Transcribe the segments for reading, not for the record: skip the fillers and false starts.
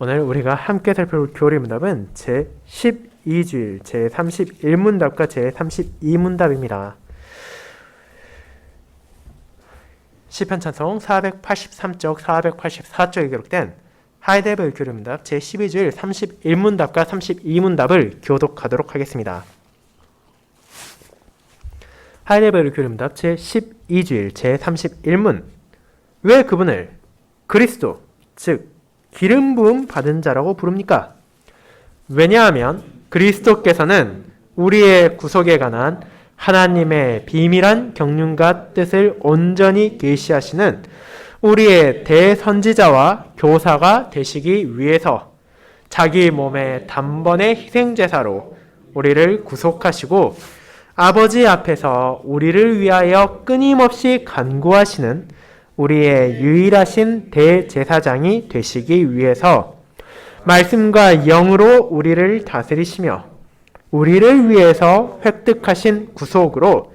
오늘 우리가 함께 살펴볼 교리 문답은 제12주일 제31문답과 제32문답입니다. 시편 찬송 483쪽, 484쪽에 기록된 하이데벨 교리 문답 제12주일 31문답과 32문답을 교독하도록 하겠습니다. 하이데벨 교리 문답 제12주일 제31문. 왜 그분을 그리스도, 즉 기름 부음 받은 자라고 부릅니까? 왜냐하면 그리스도께서는 우리의 구속에 관한 하나님의 비밀한 경륜과 뜻을 온전히 계시하시는 우리의 대선지자와 교사가 되시기 위해서 자기 몸의 단번의 희생제사로 우리를 구속하시고 아버지 앞에서 우리를 위하여 끊임없이 간구하시는 우리의 유일하신 대제사장이 되시기 위해서 말씀과 영으로 우리를 다스리시며 우리를 위해서 획득하신 구속으로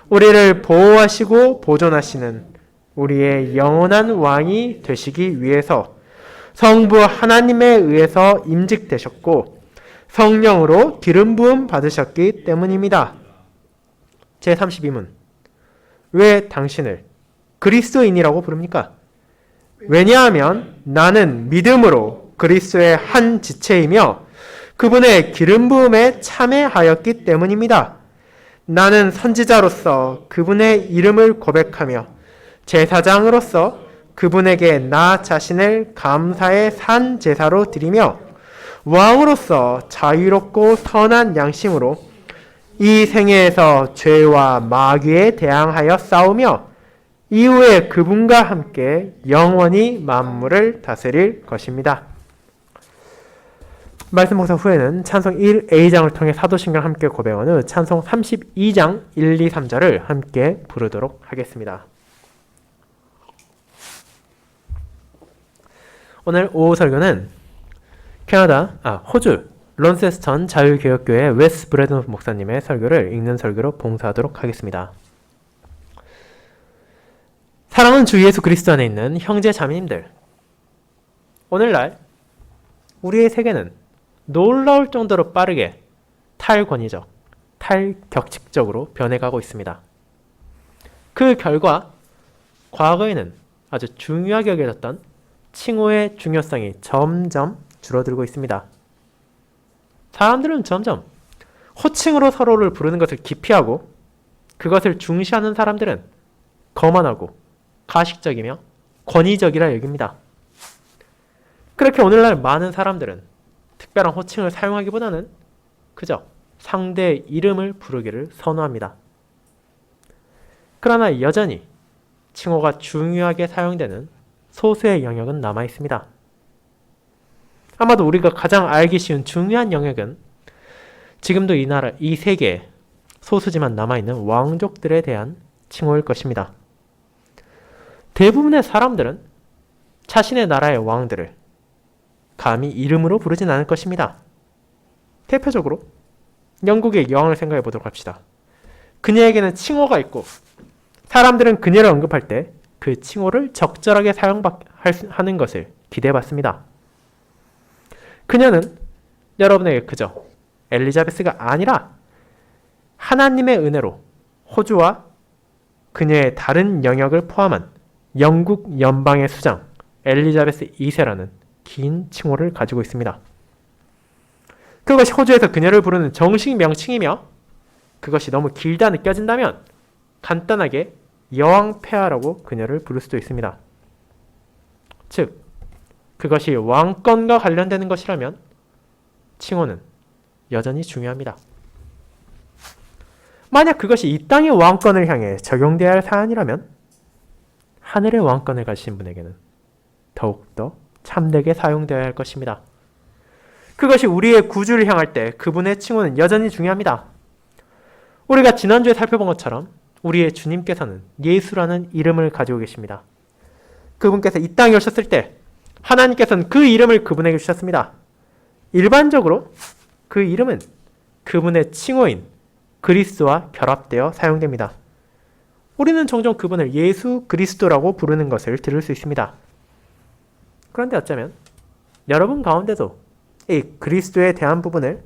우리를 보호하시고 보존하시는 우리의 영원한 왕이 되시기 위해서 성부 하나님에 의해서 임직되셨고 성령으로 기름 부음 받으셨기 때문입니다. 제32문. 왜 당신을 그리스도인이라고 부릅니까? 왜냐하면 나는 믿음으로 그리스도의 한 지체이며 그분의 기름 부음에 참여하였기 때문입니다. 나는 선지자로서 그분의 이름을 고백하며 제사장으로서 그분에게 나 자신을 감사의 산 제사로 드리며 왕으로서 자유롭고 선한 양심으로 이 생애에서 죄와 마귀에 대항하여 싸우며 이후에 그분과 함께 영원히 만물을 다스릴 것입니다. 말씀 묵상 후에는 찬송 1A장을 통해 사도신경 함께 고백한 후 찬송 32장 1, 2, 3절을 함께 부르도록 하겠습니다. 오늘 오후 설교는 호주 론세스턴 자유개혁교회 웨스 브래든 목사님의 설교를 읽는 설교로 봉사하도록 하겠습니다. 사랑하는 주 예수 그리스도 안에 있는 형제 자매님들, 오늘날 우리의 세계는 놀라울 정도로 빠르게 탈권위적, 탈격칙적으로 변해가고 있습니다. 그 결과 과거에는 아주 중요하게 여겨졌던 칭호의 중요성이 점점 줄어들고 있습니다. 사람들은 점점 호칭으로 서로를 부르는 것을 기피하고 그것을 중시하는 사람들은 거만하고 가식적이며 권위적이라 여깁니다. 그렇게 오늘날 많은 사람들은 특별한 호칭을 사용하기보다는 그저 상대의 이름을 부르기를 선호합니다. 그러나 여전히 칭호가 중요하게 사용되는 소수의 영역은 남아 있습니다. 아마도 우리가 가장 알기 쉬운 중요한 영역은 지금도 이 세계에 소수지만 남아있는 왕족들에 대한 칭호일 것입니다. 대부분의 사람들은 자신의 나라의 왕들을 감히 이름으로 부르진 않을 것입니다. 대표적으로 영국의 여왕을 생각해 보도록 합시다. 그녀에게는 칭호가 있고 사람들은 그녀를 언급할 때 그 칭호를 적절하게 사용하는 것을 기대해봤습니다. 그녀는 여러분에게 그저 엘리자베스가 아니라 하나님의 은혜로 호주와 그녀의 다른 영역을 포함한 영국 연방의 수장 엘리자베스 2세라는 긴 칭호를 가지고 있습니다. 그것이 호주에서 그녀를 부르는 정식 명칭이며 그것이 너무 길다 느껴진다면 간단하게 여왕폐하라고 그녀를 부를 수도 있습니다. 즉, 그것이 왕권과 관련되는 것이라면 칭호는 여전히 중요합니다. 만약 그것이 이 땅의 왕권을 향해 적용되어야 할 사안이라면 하늘의 왕권을 가지신 분에게는 더욱더 참되게 사용되어야 할 것입니다. 그것이 우리의 구주를 향할 때 그분의 칭호는 여전히 중요합니다. 우리가 지난주에 살펴본 것처럼 우리의 주님께서는 예수라는 이름을 가지고 계십니다. 그분께서 이 땅에 오셨을 때 하나님께서는 그 이름을 그분에게 주셨습니다. 일반적으로 그 이름은 그분의 칭호인 그리스도와 결합되어 사용됩니다. 우리는 종종 그분을 예수 그리스도라고 부르는 것을 들을 수 있습니다. 그런데 어쩌면 여러분 가운데도 이 그리스도에 대한 부분을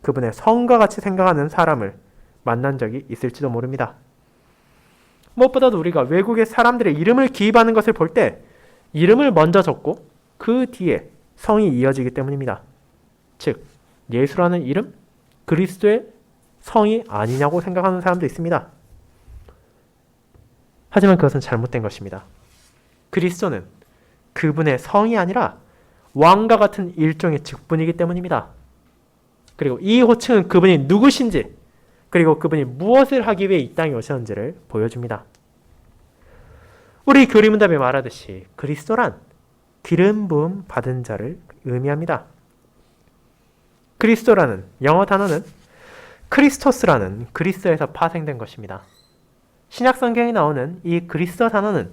그분의 성과 같이 생각하는 사람을 만난 적이 있을지도 모릅니다. 무엇보다도 우리가 외국의 사람들의 이름을 기입하는 것을 볼 때 이름을 먼저 적고 그 뒤에 성이 이어지기 때문입니다. 즉, 예수라는 이름, 그리스도의 성이 아니냐고 생각하는 사람도 있습니다. 하지만 그것은 잘못된 것입니다. 그리스도는 그분의 성이 아니라 왕과 같은 일종의 직분이기 때문입니다. 그리고 이 호칭은 그분이 누구신지, 그리고 그분이 무엇을 하기 위해 이 땅에 오셨는지를 보여줍니다. 우리 교리문답에 말하듯이 그리스도란 기름 부음 받은 자를 의미합니다. 그리스도라는 영어 단어는 크리스토스라는 그리스어에서 파생된 것입니다. 신약 성경에 나오는 이 그리스도 단어는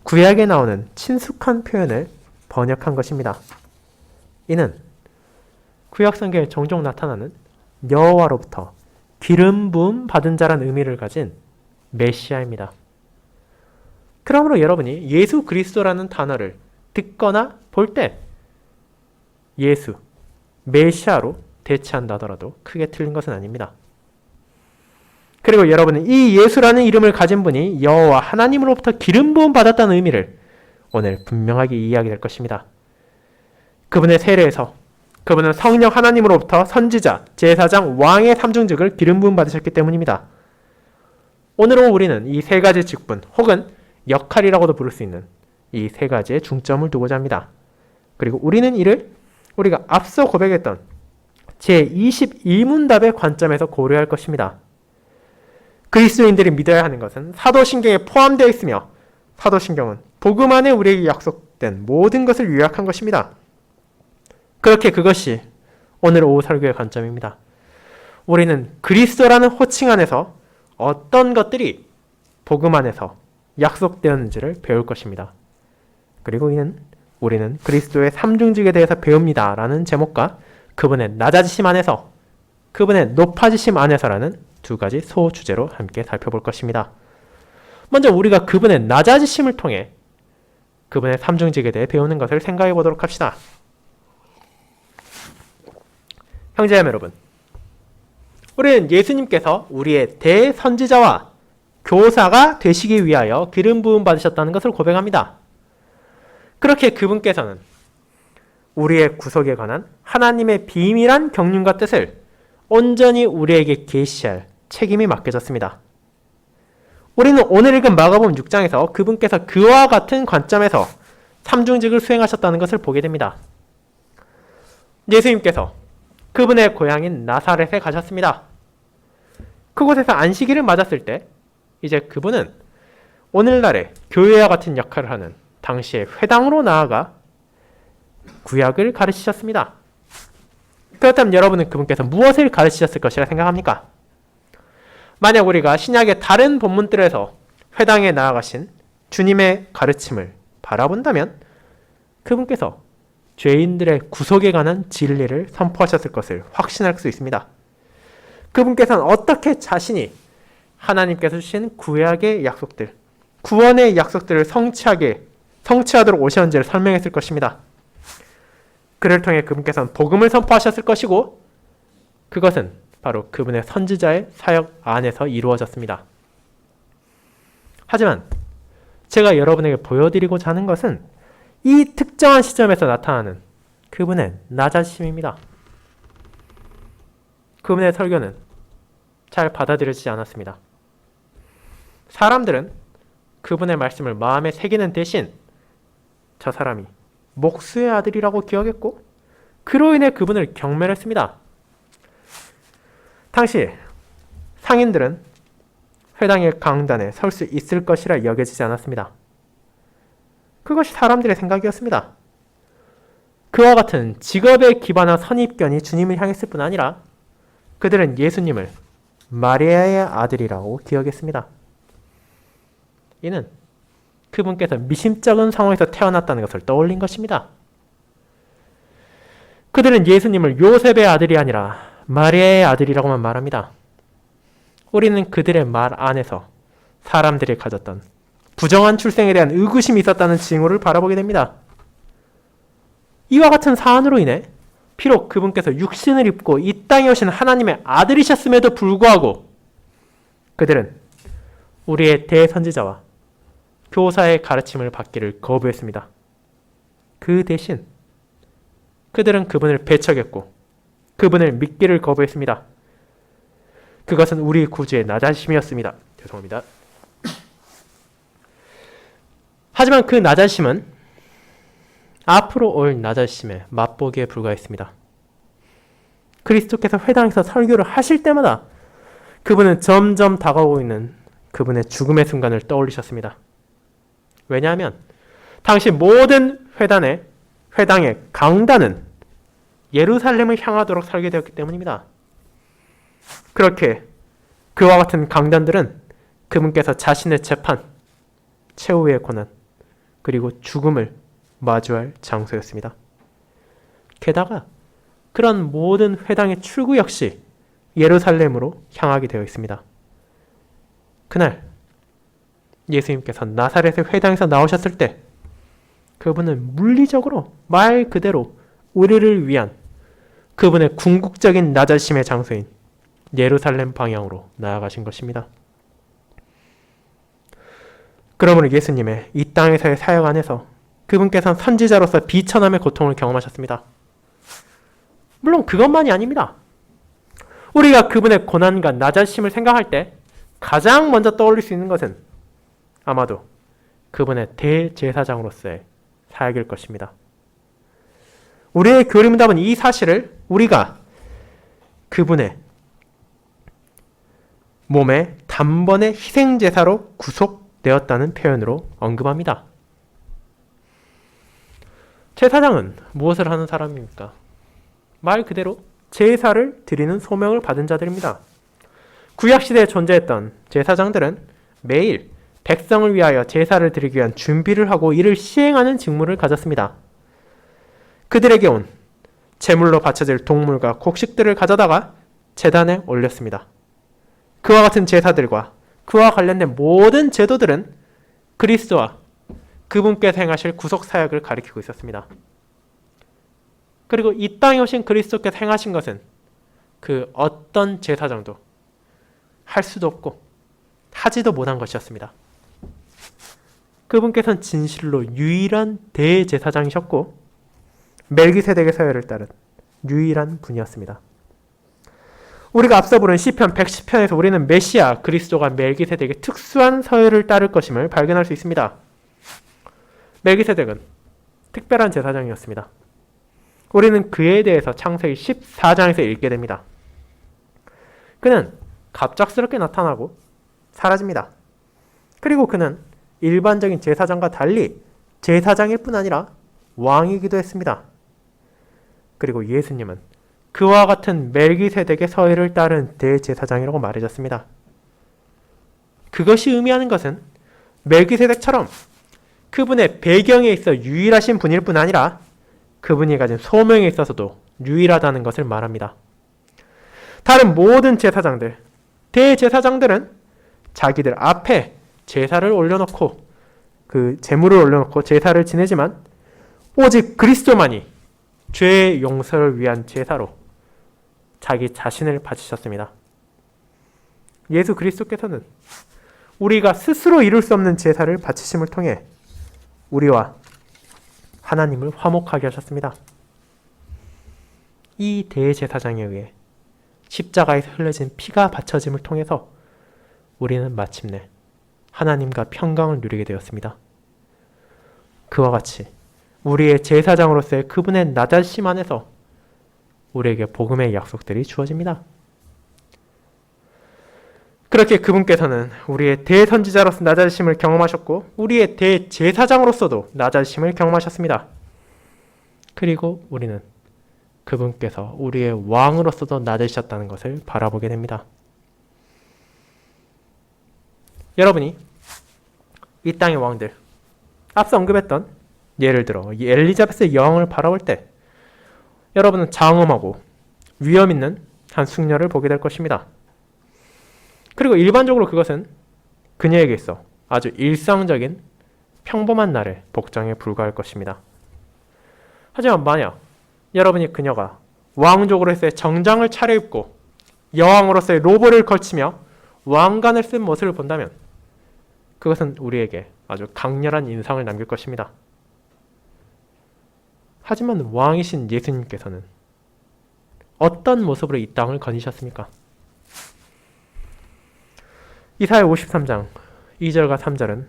구약에 나오는 친숙한 표현을 번역한 것입니다. 이는 구약 성경에 종종 나타나는 여호와로부터 기름 부음 받은 자라는 의미를 가진 메시아입니다. 그러므로 여러분이 예수 그리스도라는 단어를 듣거나 볼 때 예수, 메시아로 대체한다더라도 크게 틀린 것은 아닙니다. 그리고 여러분은 이 예수라는 이름을 가진 분이 여호와 하나님으로부터 기름 부음 받았다는 의미를 오늘 분명하게 이해하게 될 것입니다. 그분의 세례에서 그분은 성령 하나님으로부터 선지자, 제사장, 왕의 삼중직을 기름 부음 받으셨기 때문입니다. 오늘은 우리는 이 세 가지 직분 혹은 역할이라고도 부를 수 있는 이 세 가지에 중점을 두고자 합니다. 그리고 우리는 이를 우리가 앞서 고백했던 제22문답의 관점에서 고려할 것입니다. 그리스도인들이 믿어야 하는 것은 사도신경에 포함되어 있으며 사도신경은 복음 안에 우리에게 약속된 모든 것을 요약한 것입니다. 그렇게 그것이 오늘 오후 설교의 관점입니다. 우리는 그리스도라는 호칭 안에서 어떤 것들이 복음 안에서 약속되었는지를 배울 것입니다. 그리고 우리는 그리스도의 삼중직에 대해서 배웁니다 라는 제목과 그분의 낮아지심 안에서 그분의 높아지심 안에서라는 두 가지 소주제로 함께 살펴볼 것입니다. 먼저 우리가 그분의 낮아지심을 통해 그분의 삼중직에 대해 배우는 것을 생각해 보도록 합시다. 형제자매 여러분, 우리는 예수님께서 우리의 대선지자와 교사가 되시기 위하여 기름 부음 받으셨다는 것을 고백합니다. 그렇게 그분께서는 우리의 구속에 관한 하나님의 비밀한 경륜과 뜻을 온전히 우리에게 계시할 책임이 맡겨졌습니다. 우리는 오늘 읽은 마가복음 6장에서 그분께서 그와 같은 관점에서 삼중직을 수행하셨다는 것을 보게 됩니다. 예수님께서 그분의 고향인 나사렛에 가셨습니다. 그곳에서 안식일을 맞았을 때 이제 그분은 오늘날의 교회와 같은 역할을 하는 당시의 회당으로 나아가 구약을 가르치셨습니다. 그렇다면 여러분은 그분께서 무엇을 가르치셨을 것이라 생각합니까? 만약 우리가 신약의 다른 본문들에서 회당에 나아가신 주님의 가르침을 바라본다면 그분께서 죄인들의 구속에 관한 진리를 선포하셨을 것을 확신할 수 있습니다. 그분께서는 어떻게 자신이 하나님께서 주신 구약의 약속들, 구원의 약속들을 성취하도록 오셨는지를 설명했을 것입니다. 그를 통해 그분께서는 복음을 선포하셨을 것이고 그것은 바로 그분의 선지자의 사역 안에서 이루어졌습니다. 하지만 제가 여러분에게 보여드리고자 하는 것은 이 특정한 시점에서 나타나는 그분의 낮아지심입니다. 그분의 설교는 잘 받아들여지지 않았습니다. 사람들은 그분의 말씀을 마음에 새기는 대신 저 사람이 목수의 아들이라고 기억했고 그로 인해 그분을 경멸했습니다. 당시 상인들은 회당의 강단에 설 수 있을 것이라 여겨지지 않았습니다. 그것이 사람들의 생각이었습니다. 그와 같은 직업에 기반한 선입견이 주님을 향했을 뿐 아니라 그들은 예수님을 마리아의 아들이라고 기억했습니다. 이는 그분께서 미심쩍은 상황에서 태어났다는 것을 떠올린 것입니다. 그들은 예수님을 요셉의 아들이 아니라 마리아의 아들이라고만 말합니다. 우리는 그들의 말 안에서 사람들이 가졌던 부정한 출생에 대한 의구심이 있었다는 징후를 바라보게 됩니다. 이와 같은 사안으로 인해 비록 그분께서 육신을 입고 이 땅에 오신 하나님의 아들이셨음에도 불구하고 그들은 우리의 대선지자와 교사의 가르침을 받기를 거부했습니다. 그 대신 그들은 그분을 배척했고 그분을 믿기를 거부했습니다. 그것은 우리 구주의 나자심이었습니다. 죄송합니다. 하지만 그 나자심은 앞으로 올 나자심의 맛보기에 불과했습니다. 그리스도께서 회당에서 설교를 하실 때마다 그분은 점점 다가오고 있는 그분의 죽음의 순간을 떠올리셨습니다. 왜냐하면 당시 모든 회당의 강단은 예루살렘을 향하도록 설계되었기 때문입니다. 그렇게 그와 같은 강단들은 그분께서 자신의 재판, 최후의 고난, 그리고 죽음을 마주할 장소였습니다. 게다가 그런 모든 회당의 출구 역시 예루살렘으로 향하게 되어 있습니다. 그날 예수님께서 나사렛의 회당에서 나오셨을 때 그분은 물리적으로 말 그대로 우리를 위한 그분의 궁극적인 나자심의 장소인 예루살렘 방향으로 나아가신 것입니다. 그러므로 예수님의 이 땅에서의 사역 안에서 그분께서는 선지자로서 비천함의 고통을 경험하셨습니다. 물론 그것만이 아닙니다. 우리가 그분의 고난과 나자심을 생각할 때 가장 먼저 떠올릴 수 있는 것은 아마도 그분의 대제사장으로서의 사역일 것입니다. 우리의 교리문답은 이 사실을 우리가 그분의 몸에 단번에 희생제사로 구속되었다는 표현으로 언급합니다. 제사장은 무엇을 하는 사람입니까? 말 그대로 제사를 드리는 소명을 받은 자들입니다. 구약시대에 존재했던 제사장들은 매일 백성을 위하여 제사를 드리기 위한 준비를 하고 이를 시행하는 직무를 가졌습니다. 그들에게 온 제물로 바쳐질 동물과 곡식들을 가져다가 제단에 올렸습니다. 그와 같은 제사들과 그와 관련된 모든 제도들은 그리스도와 그분께서 행하실 구속사역을 가리키고 있었습니다. 그리고 이 땅에 오신 그리스도께서 행하신 것은 그 어떤 제사장도 할 수도 없고 하지도 못한 것이었습니다. 그분께서는 진실로 유일한 대제사장이셨고 멜기세덱의 서열을 따른 유일한 분이었습니다. 우리가 앞서 부른 시편 110편에서 우리는 메시아 그리스도가 멜기세덱의 특수한 서열을 따를 것임을 발견할 수 있습니다. 멜기세덱은 특별한 제사장이었습니다. 우리는 그에 대해서 창세기 14장에서 읽게 됩니다. 그는 갑작스럽게 나타나고 사라집니다. 그리고 그는 일반적인 제사장과 달리 제사장일 뿐 아니라 왕이기도 했습니다. 그리고 예수님은 그와 같은 멜기세덱의 서열을 따른 대제사장이라고 말해졌습니다. 그것이 의미하는 것은 멜기세덱처럼 그분의 배경에 있어 유일하신 분일 뿐 아니라 그분이 가진 소명에 있어서도 유일하다는 것을 말합니다. 다른 모든 제사장들, 대제사장들은 자기들 앞에 제사를 올려놓고 그 제물을 올려놓고 제사를 지내지만 오직 그리스도만이 죄의 용서를 위한 제사로 자기 자신을 바치셨습니다. 예수 그리스도께서는 우리가 스스로 이룰 수 없는 제사를 바치심을 통해 우리와 하나님을 화목하게 하셨습니다. 이 대제사장에 의해 십자가에서 흘려진 피가 바쳐짐을 통해서 우리는 마침내 하나님과 평강을 누리게 되었습니다. 그와 같이 우리의 제사장으로서의 그분의 나자심 안에서 우리에게 복음의 약속들이 주어집니다. 그렇게 그분께서는 우리의 대선지자로서 나자심을 경험하셨고 우리의 대제사장으로서도 나자심을 경험하셨습니다. 그리고 우리는 그분께서 우리의 왕으로서도 낮으셨다는 것을 바라보게 됩니다. 여러분이 이 땅의 왕들, 앞서 언급했던 예를 들어 엘리자베스의 여왕을 바라볼 때 여러분은 장엄하고 위험 있는 한 숙녀를 보게 될 것입니다. 그리고 일반적으로 그것은 그녀에게 있어 아주 일상적인 평범한 날의 복장에 불과할 것입니다. 하지만 만약 여러분이 그녀가 왕족으로서의 정장을 차려입고 여왕으로서의 로브를 걸치며 왕관을 쓴 모습을 본다면 그것은 우리에게 아주 강렬한 인상을 남길 것입니다. 하지만 왕이신 예수님께서는 어떤 모습으로 이 땅을 거니셨습니까? 이사야 53장 2절과 3절은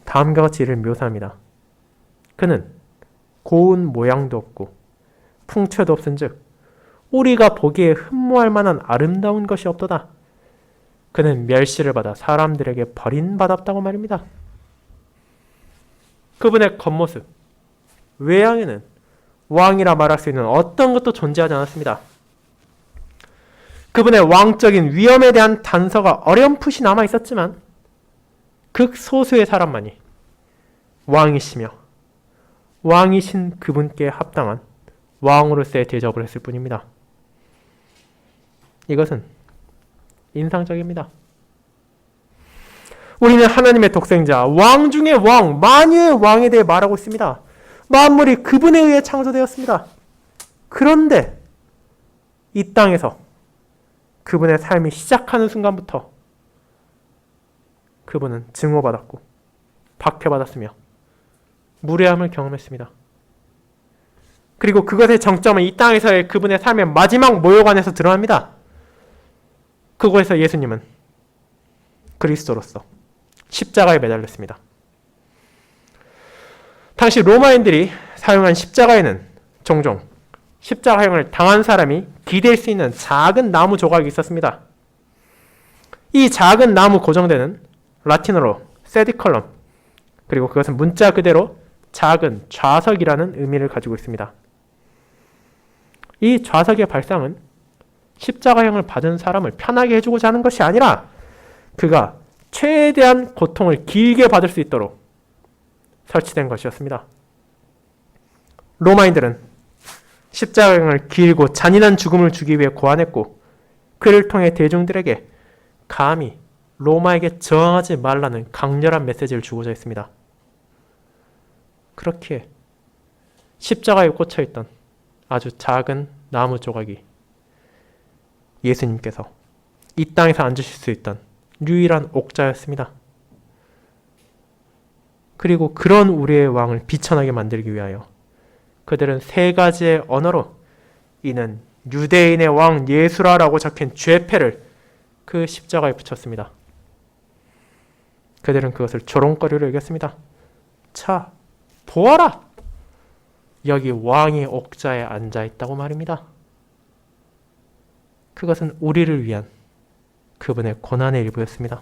다음과 같이 이를 묘사합니다. 그는 고운 모양도 없고 풍채도 없은즉 우리가 보기에 흠모할 만한 아름다운 것이 없도다. 그는 멸시를 받아 사람들에게 버림받았다고 말입니다. 그분의 겉모습, 외양에는 왕이라 말할 수 있는 어떤 것도 존재하지 않았습니다. 그분의 왕적인 위엄에 대한 단서가 어렴풋이 남아 있었지만 극소수의 사람만이 왕이시며 왕이신 그분께 합당한 왕으로서의 대접을 했을 뿐입니다. 이것은 인상적입니다. 우리는 하나님의 독생자, 왕 중의 왕, 만유의 왕에 대해 말하고 있습니다. 만물이 그분에 의해 창조되었습니다. 그런데 이 땅에서 그분의 삶이 시작하는 순간부터 그분은 증오받았고 박해받았으며 무례함을 경험했습니다. 그리고 그것의 정점은 이 땅에서의 그분의 삶의 마지막 모욕안에서 드러납니다. 그곳에서 예수님은 그리스도로서 십자가에 매달렸습니다. 당시 로마인들이 사용한 십자가에는 종종 십자가형을 당한 사람이 기댈 수 있는 작은 나무 조각이 있었습니다. 이 작은 나무 고정대는 라틴어로 세디컬럼, 그리고 그것은 문자 그대로 작은 좌석이라는 의미를 가지고 있습니다. 이 좌석의 발상은 십자가형을 받은 사람을 편하게 해주고자 하는 것이 아니라 그가 최대한 고통을 길게 받을 수 있도록 설치된 것이었습니다. 로마인들은 십자가형을 길고 잔인한 죽음을 주기 위해 고안했고 그를 통해 대중들에게 감히 로마에게 저항하지 말라는 강렬한 메시지를 주고자 했습니다. 그렇기에 십자가에 꽂혀있던 아주 작은 나무 조각이 예수님께서 이 땅에서 앉으실 수 있던 유일한 옥자였습니다. 그리고 그런 우리의 왕을 비천하게 만들기 위하여 그들은 세 가지의 언어로 이는 유대인의 왕 예수라라고 적힌 죄패를 그 십자가에 붙였습니다. 그들은 그것을 조롱거리로 여겼습니다. 자, 보아라! 여기 왕이 옥자에 앉아있다고 말입니다. 그것은 우리를 위한 그분의 고난의 일부였습니다.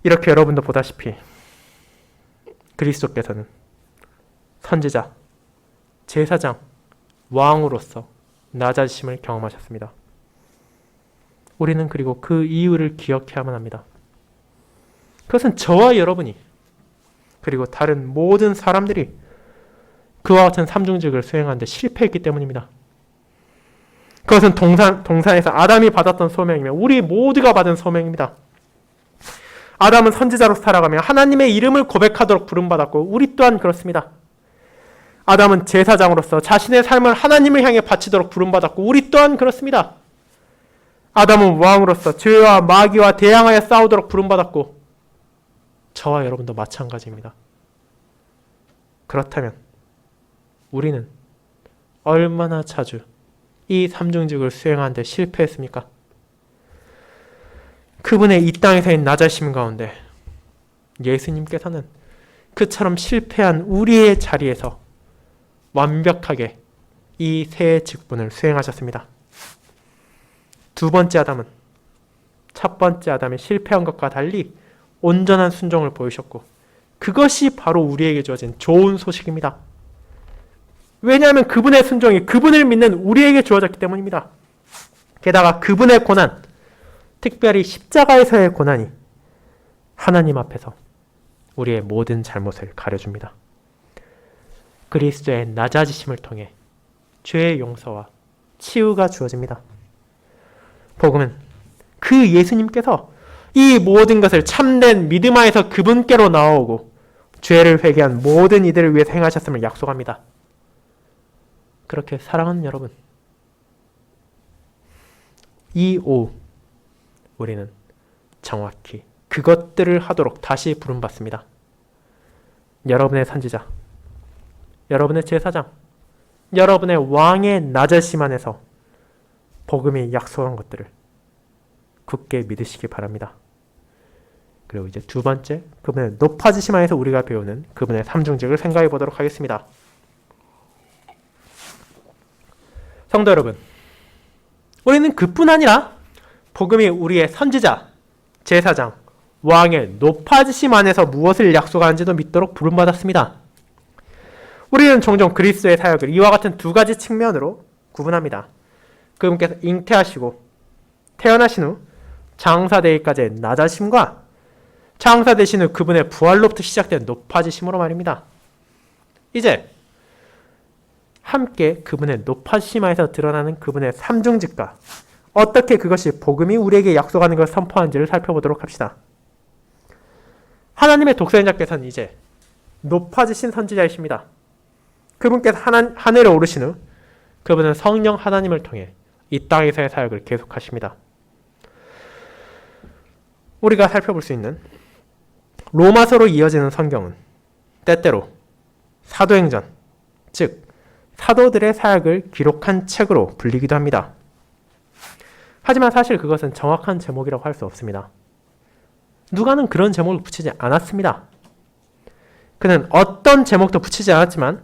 이렇게 여러분도 보다시피 그리스도께서는 선지자, 제사장, 왕으로서 낮아지심을 경험하셨습니다. 우리는 그리고 그 이유를 기억해야만 합니다. 그것은 저와 여러분이 그리고 다른 모든 사람들이 그와 같은 삼중직을 수행하는데 실패했기 때문입니다. 그것은 동산에서 아담이 받았던 소명이며 우리 모두가 받은 소명입니다. 아담은 선지자로 살아가며 하나님의 이름을 고백하도록 부름받았고 우리 또한 그렇습니다. 아담은 제사장으로서 자신의 삶을 하나님을 향해 바치도록 부름받았고 우리 또한 그렇습니다. 아담은 왕으로서 죄와 마귀와 대항하여 싸우도록 부름받았고 저와 여러분도 마찬가지입니다. 그렇다면 우리는 얼마나 자주 이 삼중직을 수행하는 데 실패했습니까? 그분의 이 땅에서의 낮아심 가운데 예수님께서는 그처럼 실패한 우리의 자리에서 완벽하게 이 세 직분을 수행하셨습니다. 두 번째 아담은 첫 번째 아담이 실패한 것과 달리 온전한 순종을 보이셨고 그것이 바로 우리에게 주어진 좋은 소식입니다. 왜냐하면 그분의 순종이 그분을 믿는 우리에게 주어졌기 때문입니다. 게다가 그분의 고난, 특별히 십자가에서의 고난이 하나님 앞에서 우리의 모든 잘못을 가려줍니다. 그리스도의 낮아지심을 통해 죄의 용서와 치유가 주어집니다. 복음은 그 예수님께서 이 모든 것을 참된 믿음 안에서 그분께로 나오고 죄를 회개한 모든 이들을 위해서 행하셨음을 약속합니다. 그렇게 사랑하는 여러분, 우리는 정확히 그것들을 하도록 다시 부름받습니다. 여러분의 선지자, 여러분의 제사장, 여러분의 왕의 나저심 안에서 복음이 약속한 것들을 굳게 믿으시기 바랍니다. 그리고 이제 두 번째, 그분의 높아지심 안에서 우리가 배우는 그분의 삼중직을 생각해 보도록 하겠습니다. 성도 여러분, 우리는 그뿐 아니라 복음이 우리의 선지자, 제사장, 왕의 높아지심 안에서 무엇을 약속하는지도 믿도록 부름받았습니다. 우리는 종종 그리스도의 사역을 이와 같은 두 가지 측면으로 구분합니다. 그분께서 잉태하시고 태어나신 후 장사되기까지의 낮아심과 장사되신 후 그분의 부활로부터 시작된 높아지심으로 말입니다. 이제 함께 그분의 높아지심 안에서 드러나는 그분의 삼중직과 어떻게 그것이 복음이 우리에게 약속하는 것을 선포하는지를 살펴보도록 합시다. 하나님의 독생자께서는 이제 높아지신 선지자이십니다. 그분께서 하늘에 오르신 후 그분은 성령 하나님을 통해 이 땅에서의 사역을 계속하십니다. 우리가 살펴볼 수 있는 로마서로 이어지는 성경은 때때로 사도행전, 즉 사도들의 사역을 기록한 책으로 불리기도 합니다. 하지만 사실 그것은 정확한 제목이라고 할 수 없습니다. 누가는 그런 제목을 붙이지 않았습니다. 그는 어떤 제목도 붙이지 않았지만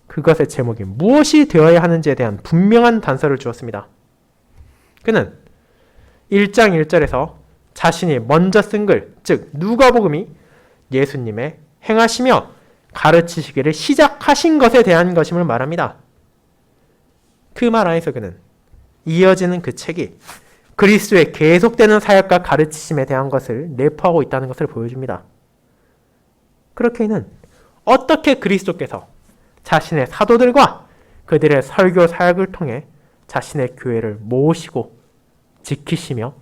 그것의 제목이 무엇이 되어야 하는지에 대한 분명한 단서를 주었습니다. 그는 1장 1절에서 자신이 먼저 쓴 글, 즉 누가복음이 예수님의 행하시며 가르치시기를 시작하신 것에 대한 것임을 말합니다. 그 말 안에서 그는 이어지는 그 책이 그리스도의 계속되는 사역과 가르치심에 대한 것을 내포하고 있다는 것을 보여줍니다. 그렇게 이는 어떻게 그리스도께서 자신의 사도들과 그들의 설교 사역을 통해 자신의 교회를 모으시고 지키시며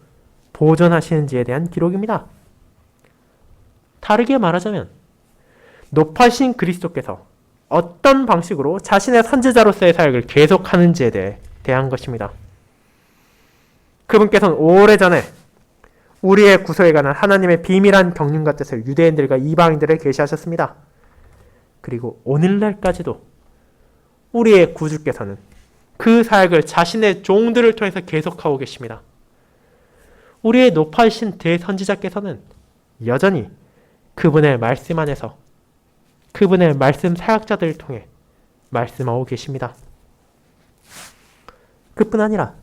보존하시는지에 대한 기록입니다. 다르게 말하자면 높아신 그리스도께서 어떤 방식으로 자신의 선지자로서의 사역을 계속하는지에 대한 것입니다. 그분께서는 오래전에 우리의 구속에 관한 하나님의 비밀한 경륜과 뜻을 유대인들과 이방인들에 계시하셨습니다. 그리고 오늘날까지도 우리의 구주께서는 그 사역을 자신의 종들을 통해서 계속하고 계십니다. 우리의 높아지신 대선지자께서는 여전히 그분의 말씀 안에서 그분의 말씀 사역자들을 통해 말씀하고 계십니다. 그뿐 아니라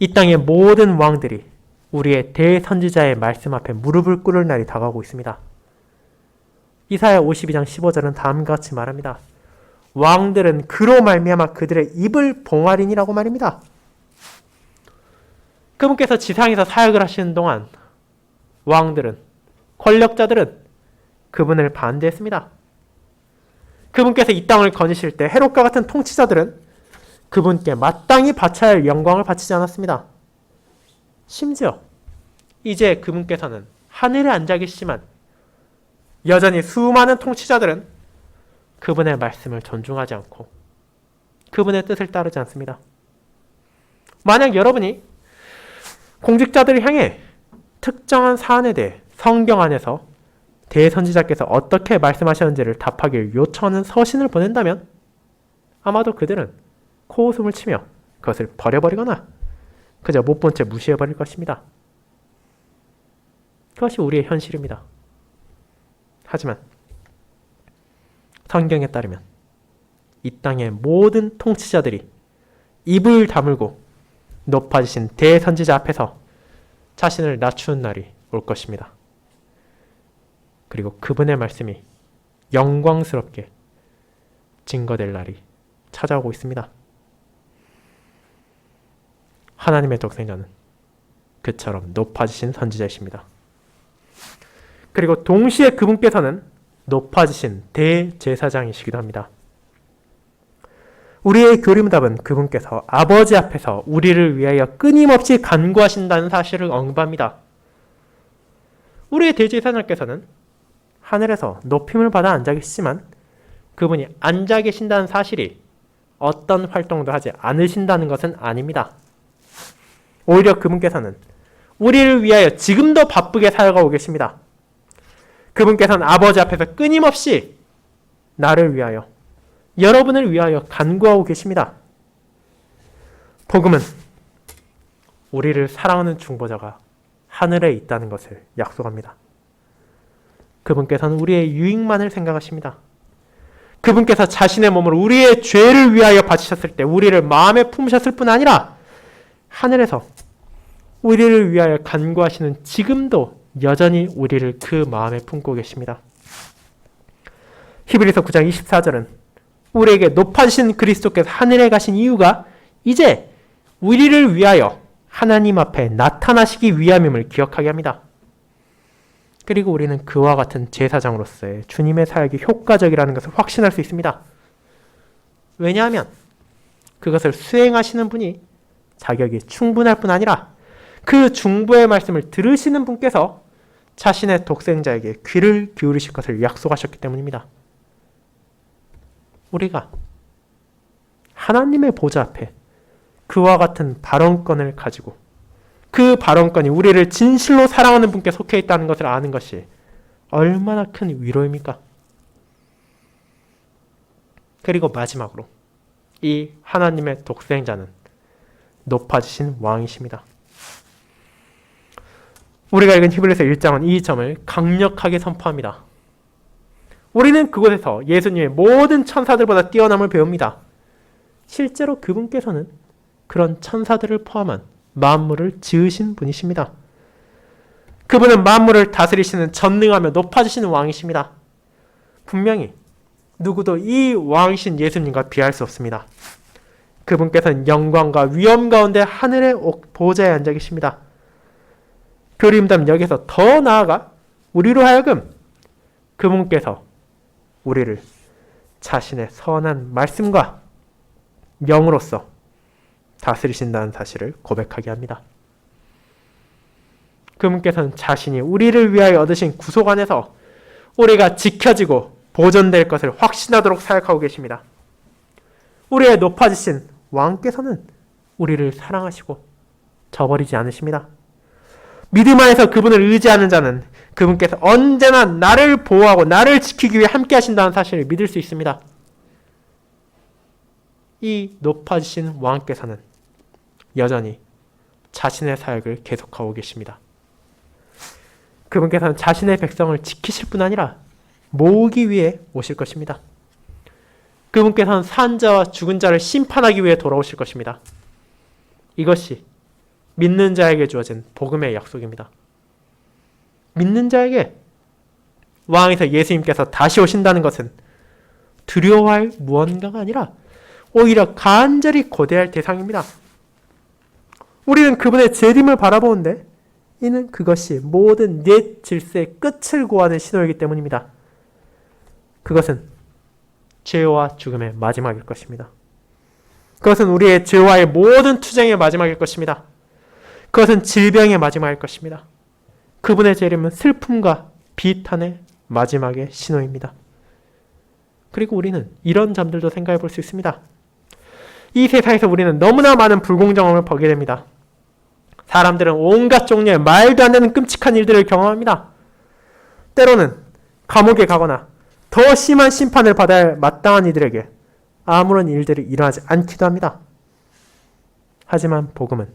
이 땅의 모든 왕들이 우리의 대선지자의 말씀 앞에 무릎을 꿇을 날이 다가오고 있습니다. 이사야 52장 15절은 다음과 같이 말합니다. 왕들은 그로 말미암아 그들의 입을 봉하리니라고 말입니다. 그분께서 지상에서 사역을 하시는 동안 왕들은, 권력자들은 그분을 반대했습니다. 그분께서 이 땅을 거니실 때 헤롯과 같은 통치자들은 그분께 마땅히 바쳐야 할 영광을 바치지 않았습니다. 심지어 이제 그분께서는 하늘에 앉아 계시지만 여전히 수많은 통치자들은 그분의 말씀을 존중하지 않고 그분의 뜻을 따르지 않습니다. 만약 여러분이 공직자들을 향해 특정한 사안에 대해 성경 안에서 대선지자께서 어떻게 말씀하셨는지를 답하길 요청하는 서신을 보낸다면 아마도 그들은 코웃음을 치며 그것을 버려버리거나 그저 못 본 채 무시해버릴 것입니다. 그것이 우리의 현실입니다. 하지만 성경에 따르면 이 땅의 모든 통치자들이 입을 다물고 높아지신 대선지자 앞에서 자신을 낮추는 날이 올 것입니다. 그리고 그분의 말씀이 영광스럽게 증거될 날이 찾아오고 있습니다. 하나님의 독생자는 그처럼 높아지신 선지자이십니다. 그리고 동시에 그분께서는 높아지신 대제사장이시기도 합니다. 우리의 교림답은 그분께서 아버지 앞에서 우리를 위하여 끊임없이 간구하신다는 사실을 언급합니다. 우리의 대제사장께서는 하늘에서 높임을 받아 앉아 계시지만 그분이 앉아 계신다는 사실이 어떤 활동도 하지 않으신다는 것은 아닙니다. 오히려 그분께서는 우리를 위하여 지금도 바쁘게 살아가고 계십니다. 그분께서는 아버지 앞에서 끊임없이 나를 위하여, 여러분을 위하여 간구하고 계십니다. 복음은 우리를 사랑하는 중보자가 하늘에 있다는 것을 약속합니다. 그분께서는 우리의 유익만을 생각하십니다. 그분께서 자신의 몸을 우리의 죄를 위하여 바치셨을 때 우리를 마음에 품으셨을 뿐 아니라 하늘에서 우리를 위하여 간구하시는 지금도 여전히 우리를 그 마음에 품고 계십니다. 히브리서 9장 24절은 우리에게 높아지신 그리스도께서 하늘에 가신 이유가 이제 우리를 위하여 하나님 앞에 나타나시기 위함임을 기억하게 합니다. 그리고 우리는 그와 같은 제사장으로서의 주님의 사역이 효과적이라는 것을 확신할 수 있습니다. 왜냐하면 그것을 수행하시는 분이 자격이 충분할 뿐 아니라 그 중보의 말씀을 들으시는 분께서 자신의 독생자에게 귀를 기울이실 것을 약속하셨기 때문입니다. 우리가 하나님의 보좌 앞에 그와 같은 발언권을 가지고 그 발언권이 우리를 진실로 사랑하는 분께 속해 있다는 것을 아는 것이 얼마나 큰 위로입니까? 그리고 마지막으로 이 하나님의 독생자는 높아지신 왕이십니다. 우리가 읽은 히브리서 1장은 이 점을 강력하게 선포합니다. 우리는 그곳에서 예수님의 모든 천사들보다 뛰어남을 배웁니다. 실제로 그분께서는 그런 천사들을 포함한 만물을 지으신 분이십니다. 그분은 만물을 다스리시는 전능하며 높아지시는 왕이십니다. 분명히 누구도 이 왕이신 예수님과 비할 수 없습니다. 그분께서는 영광과 위엄 가운데 하늘의 보좌에 앉아 계십니다. 그림담 여기서 더 나아가 우리로 하여금 그분께서 우리를 자신의 선한 말씀과 영으로서 다스리신다는 사실을 고백하게 합니다. 그분께서는 자신이 우리를 위하여 얻으신 구속 안에서 우리가 지켜지고 보존될 것을 확신하도록 사역하고 계십니다. 우리의 높아지신 왕께서는 우리를 사랑하시고 저버리지 않으십니다. 믿음 안에서 그분을 의지하는 자는 그분께서 언제나 나를 보호하고 나를 지키기 위해 함께 하신다는 사실을 믿을 수 있습니다. 이 높아지신 왕께서는 여전히 자신의 사역을 계속하고 계십니다. 그분께서는 자신의 백성을 지키실 뿐 아니라 모으기 위해 오실 것입니다. 그분께서는 산 자와 죽은 자를 심판하기 위해 돌아오실 것입니다. 이것이 믿는 자에게 주어진 복음의 약속입니다. 믿는 자에게 왕에서 예수님께서 다시 오신다는 것은 두려워할 무언가가 아니라 오히려 간절히 고대할 대상입니다. 우리는 그분의 재림을 바라보는데 이는 그것이 모든 옛 질서의 끝을 고하는 신호이기 때문입니다. 그것은 죄와 죽음의 마지막일 것입니다. 그것은 우리의 죄와의 모든 투쟁의 마지막일 것입니다. 그것은 질병의 마지막일 것입니다. 그분의 재림은 슬픔과 비탄의 마지막의 신호입니다. 그리고 우리는 이런 점들도 생각해 볼 수 있습니다. 이 세상에서 우리는 너무나 많은 불공정함을 보게 됩니다. 사람들은 온갖 종류의 말도 안 되는 끔찍한 일들을 경험합니다. 때로는 감옥에 가거나 더 심한 심판을 받아야 할 마땅한 이들에게 아무런 일들이 일어나지 않기도 합니다. 하지만 복음은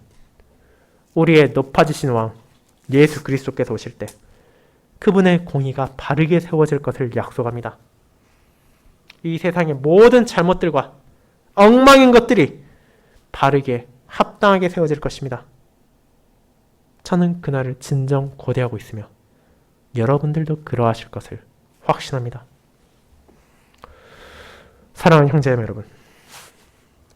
우리의 높아지신 왕 예수 그리스도께서 오실 때 그분의 공의가 바르게 세워질 것을 약속합니다. 이 세상의 모든 잘못들과 엉망인 것들이 바르게 합당하게 세워질 것입니다. 저는 그날을 진정 고대하고 있으며 여러분들도 그러하실 것을 확신합니다. 사랑하는 형제자매 여러분,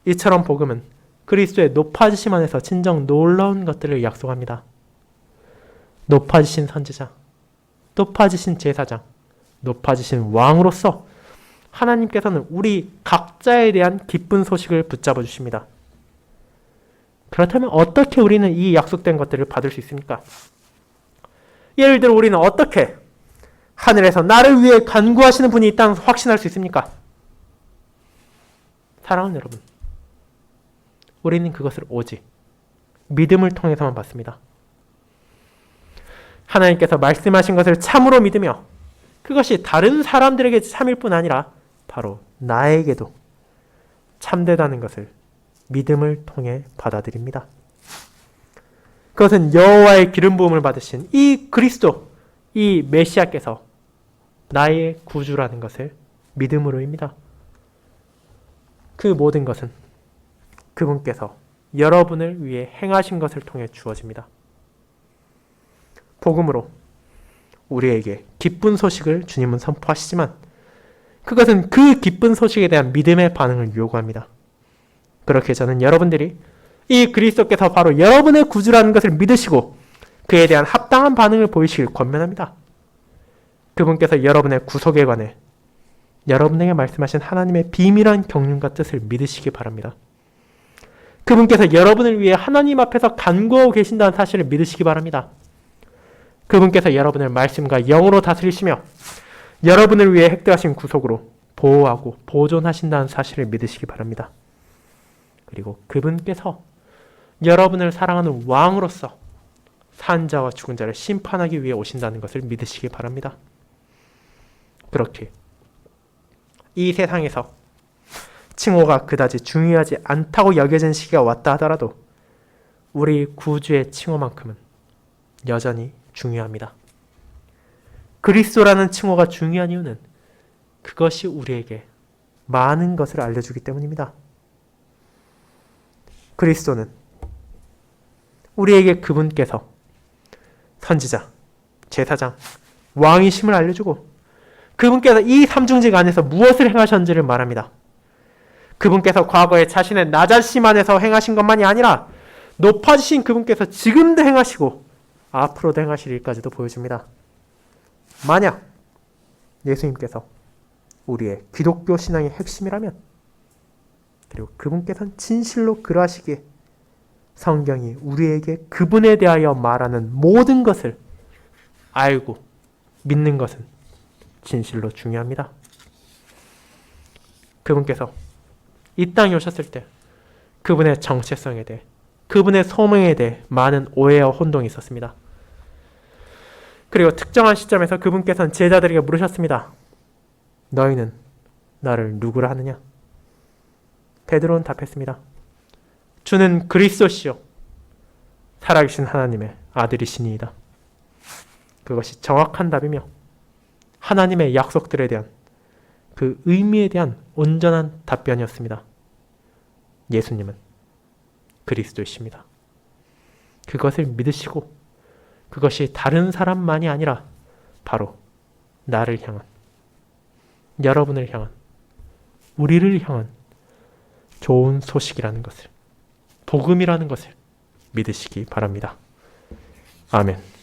이처럼 복음은 그리스도의 높아지심 안에서 진정 놀라운 것들을 약속합니다. 높아지신 선지자, 높아지신 제사장, 높아지신 왕으로서 하나님께서는 우리 각자에 대한 기쁜 소식을 붙잡아 주십니다. 그렇다면 어떻게 우리는 이 약속된 것들을 받을 수 있습니까? 예를 들어 우리는 어떻게 하늘에서 나를 위해 간구하시는 분이 있다는 것을 확신할 수 있습니까? 사랑하는 여러분, 우리는 그것을 오직 믿음을 통해서만 받습니다. 하나님께서 말씀하신 것을 참으로 믿으며 그것이 다른 사람들에게 참일 뿐 아니라 바로 나에게도 참되다는 것을 믿음을 통해 받아들입니다. 그것은 여호와의 기름 부음을 받으신 이 그리스도, 이 메시아께서 나의 구주라는 것을 믿음으로입니다. 그 모든 것은 그분께서 여러분을 위해 행하신 것을 통해 주어집니다. 복음으로 우리에게 기쁜 소식을 주님은 선포하시지만 그것은 그 기쁜 소식에 대한 믿음의 반응을 요구합니다. 그렇게 저는 여러분들이 이 그리스도께서 바로 여러분의 구주라는 것을 믿으시고 그에 대한 합당한 반응을 보이시길 권면합니다. 그분께서 여러분의 구속에 관해 여러분에게 말씀하신 하나님의 비밀한 경륜과 뜻을 믿으시기 바랍니다. 그분께서 여러분을 위해 하나님 앞에서 간구하고 계신다는 사실을 믿으시기 바랍니다. 그분께서 여러분을 말씀과 영으로 다스리시며 여러분을 위해 획득하신 구속으로 보호하고 보존하신다는 사실을 믿으시기 바랍니다. 그리고 그분께서 여러분을 사랑하는 왕으로서 산 자와 죽은 자를 심판하기 위해 오신다는 것을 믿으시기 바랍니다. 그렇게 이 세상에서 칭호가 그다지 중요하지 않다고 여겨진 시기가 왔다 하더라도 우리 구주의 칭호만큼은 여전히 중요합니다. 그리스도라는 칭호가 중요한 이유는 그것이 우리에게 많은 것을 알려주기 때문입니다. 그리스도는 우리에게 그분께서 선지자, 제사장, 왕이심을 알려주고 그분께서 이 삼중직 안에서 무엇을 행하셨는지를 말합니다. 그분께서 과거에 자신의 낮아심 안에서 행하신 것만이 아니라 높아지신 그분께서 지금도 행하시고 앞으로도 행하실 일까지도 보여줍니다. 만약 예수님께서 우리의 기독교 신앙의 핵심이라면 그리고 그분께서는 진실로 그러하시기에 성경이 우리에게 그분에 대하여 말하는 모든 것을 알고 믿는 것은 진실로 중요합니다. 그분께서 이 땅에 오셨을 때 그분의 정체성에 대해 그분의 소명에 대해 많은 오해와 혼동이 있었습니다. 그리고 특정한 시점에서 그분께서는 제자들에게 물으셨습니다. 너희는 나를 누구라 하느냐? 베드로는 답했습니다. 주는 그리스도시요 살아계신 하나님의 아들이시니이다. 그것이 정확한 답이며 하나님의 약속들에 대한 그 의미에 대한 온전한 답변이었습니다. 예수님은 그리스도이십니다. 그것을 믿으시고 그것이 다른 사람만이 아니라 바로 나를 향한, 여러분을 향한, 우리를 향한 좋은 소식이라는 것을, 복음이라는 것을 믿으시기 바랍니다. 아멘.